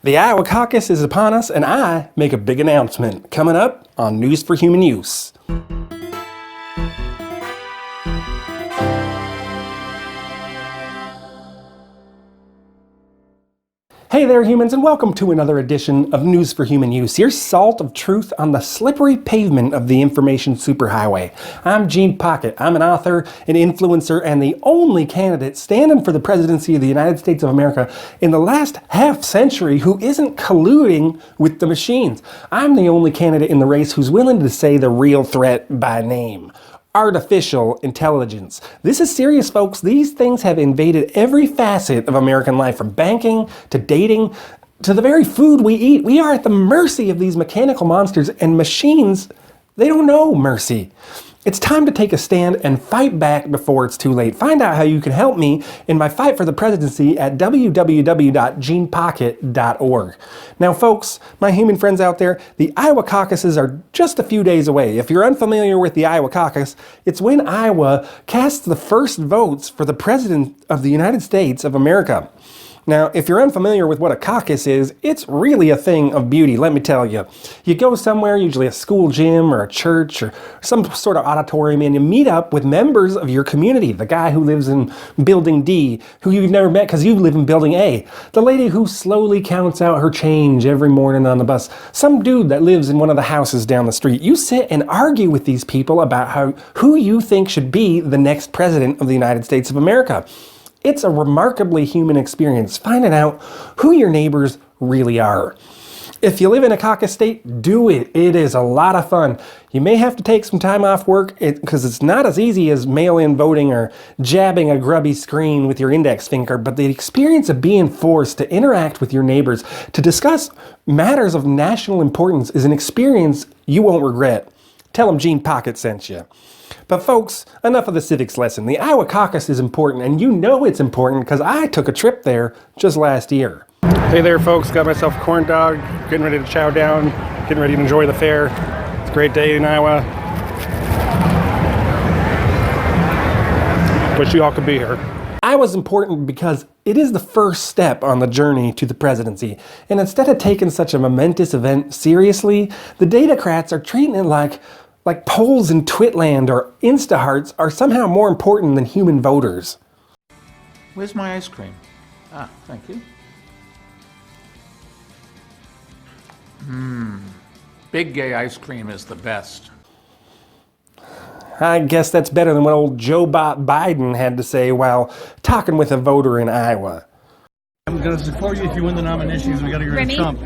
The Iowa Caucus is upon us, and I make a big announcement coming up on News for Human Use. Hey there, humans, and welcome to another edition of News for Human Use, your salt of truth on the slippery pavement of the information superhighway. I'm Gene Pocket. I'm an author, an influencer, and the only candidate standing for the presidency of the United States of America in the last half century who isn't colluding with the machines. I'm the only candidate in the race who's willing to say the real threat by name. Artificial intelligence. This is serious, folks. These things have invaded every facet of American life, from banking to dating to the very food we eat. We are at the mercy of these mechanical monsters, and machines, they don't know mercy. It's time to take a stand and fight back before it's too late. Find out how you can help me in my fight for the presidency at www.genepocket.org. Now, folks, my human friends out there, the Iowa caucuses are just a few days away. If you're unfamiliar with the Iowa caucus, it's when Iowa casts the first votes for the president of the United States of America. Now, if you're unfamiliar with what a caucus is, it's really a thing of beauty, let me tell you. You go somewhere, usually a school gym or a church or some sort of auditorium, and you meet up with members of your community. The guy who lives in building D, who you've never met because you live in building A. The lady who slowly counts out her change every morning on the bus. Some dude that lives in one of the houses down the street. You sit and argue with these people about who you think should be the next president of the United States of America. It's a remarkably human experience, finding out who your neighbors really are. If you live in a caucus state, do it. It is a lot of fun. You may have to take some time off work because it's not as easy as mail-in voting or jabbing a grubby screen with your index finger, but the experience of being forced to interact with your neighbors to discuss matters of national importance is an experience you won't regret. Tell them Gene Pocket sent you. But folks, enough of the civics lesson. The Iowa caucus is important, and you know it's important because I took a trip there just last year. Hey there, folks. Got myself a corn dog, getting ready to chow down, getting ready to enjoy the fair. It's a great day in Iowa. Wish you all could be here. Iowa's important because it is the first step on the journey to the presidency. And instead of taking such a momentous event seriously, the Datacrats are treating it like polls in Twitland or Instahearts are somehow more important than human voters. Where's my ice cream? Ah, thank you. Big gay ice cream is the best. I guess that's better than what old Joe Biden had to say while talking with a voter in Iowa. I'm going to support you if you win the nominations. We got to get rid of Trump.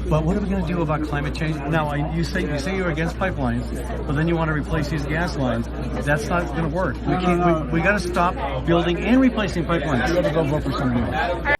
But what are we going to do about climate change? Now, you say you're against pipelines, but then you want to replace these gas lines. That's not going to work. We got to stop building and replacing pipelines. You got to go vote for someone else.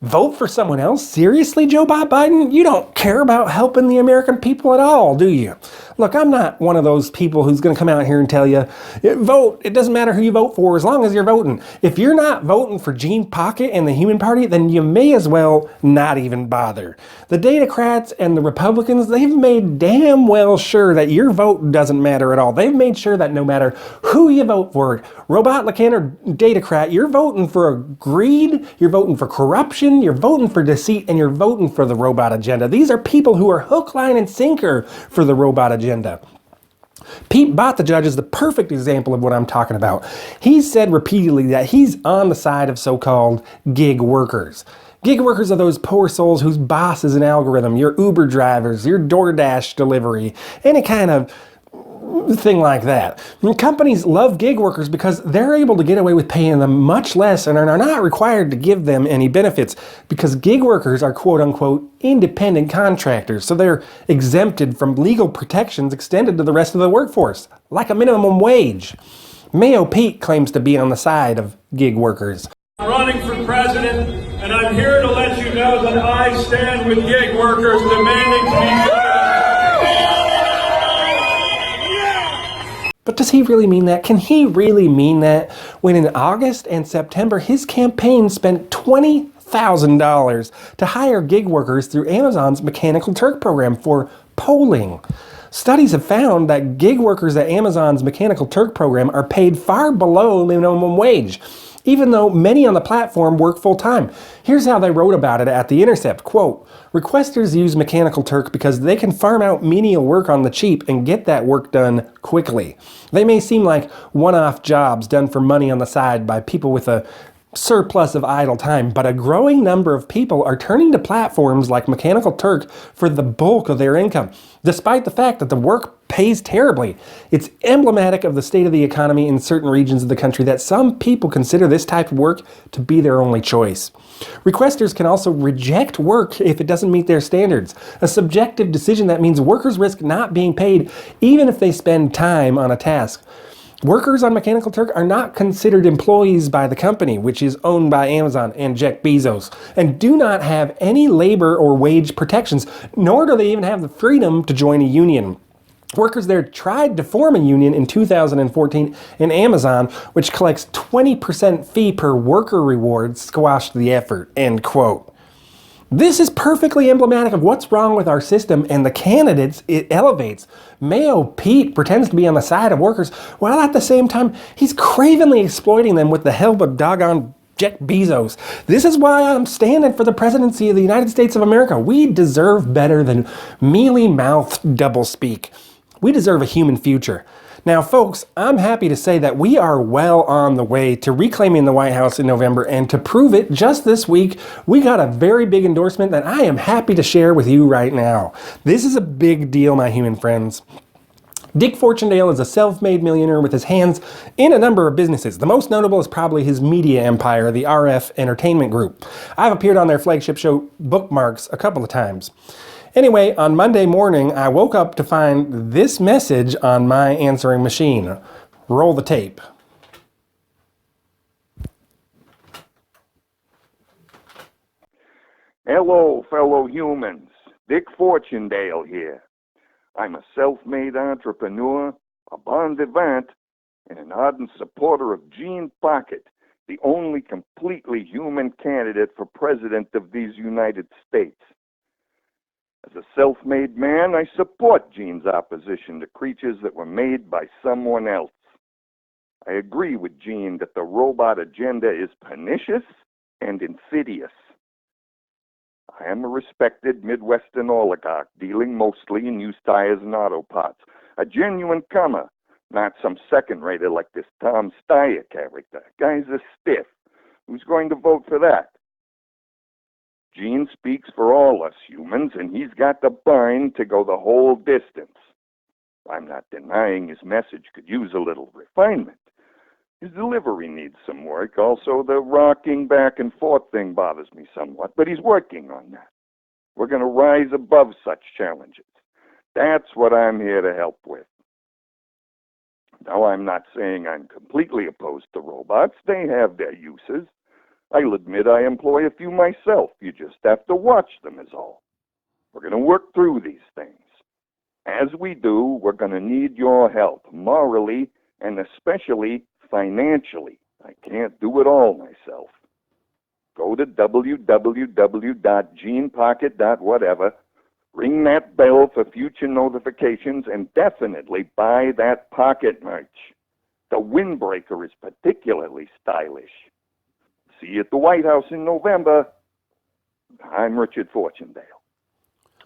Vote for someone else? Seriously, Joe Biden? You don't care about helping the American people at all, do you? Look, I'm not one of those people who's going to come out here and tell you, vote. It doesn't matter who you vote for as long as you're voting. If you're not voting for Gene Pocket and the Human Party, then you may as well not even bother. The Datacrats and the Republicans, they've made damn well sure that your vote doesn't matter at all. They've made sure that no matter who you vote for, Republican or Datacrat, you're voting for greed, you're voting for corruption, you're voting for deceit, and you're voting for the robot agenda. These are people who are hook, line, and sinker for the robot agenda. Pete Buttigeig is the perfect example of what I'm talking about. He's said repeatedly that he's on the side of so-called gig workers. Gig workers are those poor souls whose boss is an algorithm, your Uber drivers, your DoorDash delivery, any kind of thing like that. And companies love gig workers because they're able to get away with paying them much less and are not required to give them any benefits because gig workers are quote-unquote independent contractors, so they're exempted from legal protections extended to the rest of the workforce, like a minimum wage. Mayo Pete claims to be on the side of gig workers. I'm running for president, and I'm here to let you know that I stand with gig workers demanding to be. But does he really mean that? Can he really mean that when in August and September his campaign spent $20,000 to hire gig workers through Amazon's Mechanical Turk program for polling? Studies have found that gig workers at Amazon's Mechanical Turk program are paid far below minimum wage. even though many on the platform work full-time. Here's how they wrote about it at The Intercept. Quote, requesters use Mechanical Turk because they can farm out menial work on the cheap and get that work done quickly. They may seem like one-off jobs done for money on the side by people with a surplus of idle time, but a growing number of people are turning to platforms like Mechanical Turk for the bulk of their income, despite the fact that the work pays terribly. It's emblematic of the state of the economy in certain regions of the country that some people consider this type of work to be their only choice. Requesters can also reject work if it doesn't meet their standards, a subjective decision that means workers risk not being paid even if they spend time on a task. Workers on Mechanical Turk are not considered employees by the company, which is owned by Amazon and Jeff Bezos, and do not have any labor or wage protections, nor do they even have the freedom to join a union. Workers there tried to form a union in 2014, and Amazon, which collects 20% fee per worker reward, squashed the effort, end quote. This is perfectly emblematic of what's wrong with our system and the candidates it elevates. Mayo Pete pretends to be on the side of workers, while at the same time, he's cravenly exploiting them with the help of doggone Jeff Bezos. This is why I'm standing for the presidency of the United States of America. We deserve better than mealy-mouthed doublespeak. We deserve a human future. Now, folks, I'm happy to say that we are well on the way to reclaiming the White House in November, and to prove it, just this week, we got a very big endorsement that I am happy to share with you right now. This is a big deal, my human friends. Dick Fortundale is a self-made millionaire with his hands in a number of businesses. The most notable is probably his media empire, the RF Entertainment Group. I've appeared on their flagship show, Bookmarks, a couple of times. Anyway, on Monday morning, I woke up to find this message on my answering machine. Roll the tape. Hello, fellow humans. Dick Fortundale here. I'm a self-made entrepreneur, a bon vivant, and an ardent supporter of Gene Pocket, the only completely human candidate for president of these United States. As a self-made man, I support Gene's opposition to creatures that were made by someone else. I agree with Gene that the robot agenda is pernicious and insidious. I am a respected Midwestern oligarch dealing mostly in used tires and auto parts. A genuine comer, not some second-rater like this Tom Steyer character. Guy's a stiff. Who's going to vote for that? Gene speaks for all us humans, and he's got the bind to go the whole distance. I'm not denying his message could use a little refinement. His delivery needs some work. Also, the rocking back and forth thing bothers me somewhat, but he's working on that. We're going to rise above such challenges. That's what I'm here to help with. Now, I'm not saying I'm completely opposed to robots. They have their uses. I'll admit I employ a few myself. You just have to watch them is all. We're going to work through these things. As we do, we're going to need your help, morally and especially financially. I can't do it all myself. Go to www.genepocket.whatever, ring that bell for future notifications, and definitely buy that pocket merch. The windbreaker is particularly stylish. See you at the White House in November. I'm Richard Fortundale.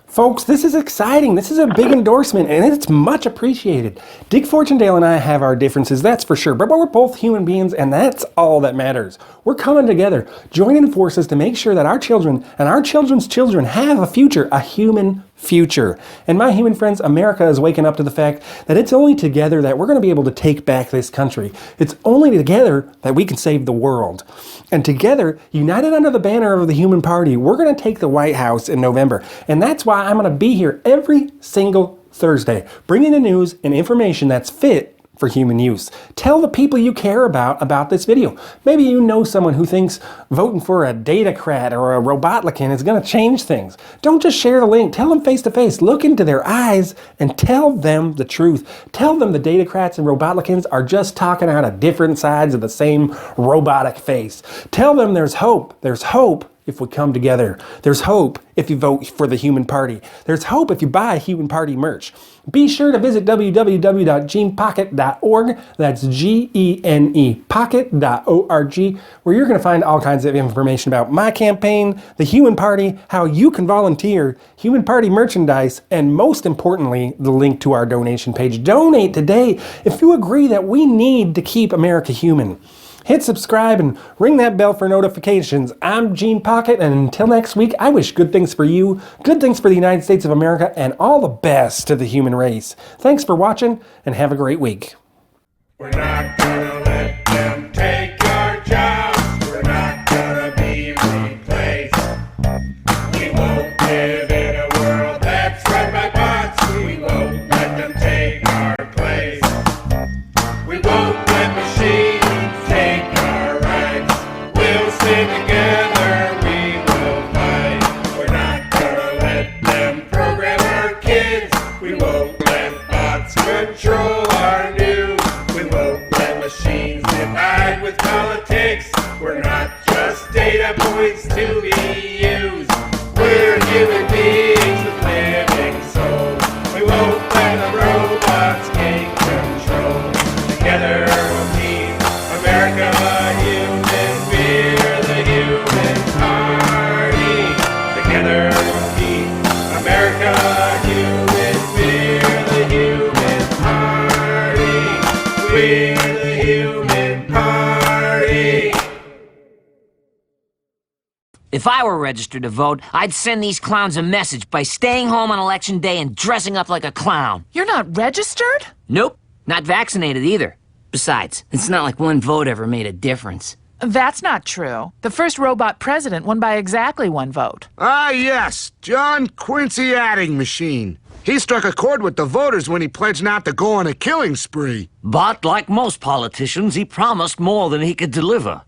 Folks, this is exciting. This is a big endorsement, and it's much appreciated. Dick Fortundale and I have our differences, that's for sure, but we're both human beings, and that's all that matters. We're coming together, joining forces to make sure that our children and our children's children have a future, a human future. And my human friends, America is waking up to the fact that it's only together that we're going to be able to take back this country. It's only together that we can save the world. And together, united under the banner of the Human Party, we're going to take the White House in November. And that's why I'm going to be here every single Thursday, bringing the news and information that's fit for human use. Tell the people you care about this video. Maybe you know someone who thinks voting for a datacrat or a robotlican is going to change things. Don't just share the link. Tell them face to face. Look into their eyes and tell them the truth. Tell them the datacrats and robotlicans are just talking out of different sides of the same robotic face. Tell them there's hope. There's hope if we come together. There's hope if you vote for the Human Party. There's hope if you buy Human Party merch. Be sure to visit www.genepocket.org. That's G-E-N-E pocket.org, where you're going to find all kinds of information about my campaign, the Human Party, how you can volunteer, Human Party merchandise, and most importantly, the link to our donation page. Donate today if you agree that we need to keep America human. Hit subscribe and ring that bell for notifications. I'm Gene Pocket, and until next week, I wish good things for you, good things for the United States of America, and all the best to the human race. Thanks for watching, and have a great week. We're not gonna let them take our jobs. We're not gonna be replaced. We won't live in a world that's run by bots. We won't let them take our place. We won't let machines take our rights. We'll stand together, we will fight. We're not gonna let them program our kids. We won't let bots control our news. We won't let machines divide with politics. We're not just data points to be used. We're human beings with living souls. We won't let the robots gain control. Together we'll keep America human. We're the Human Party. Together we'll keep America human. We're the Human Party. We're the Human Party. If I were registered to vote, I'd send these clowns a message by staying home on election day and dressing up like a clown. You're not registered? Nope, not vaccinated either. Besides, it's not like one vote ever made a difference. That's not true. The first robot president won by exactly one vote. Ah, yes, John Quincy Adding Machine. He struck a chord with the voters when he pledged not to go on a killing spree. But like most politicians, he promised more than he could deliver.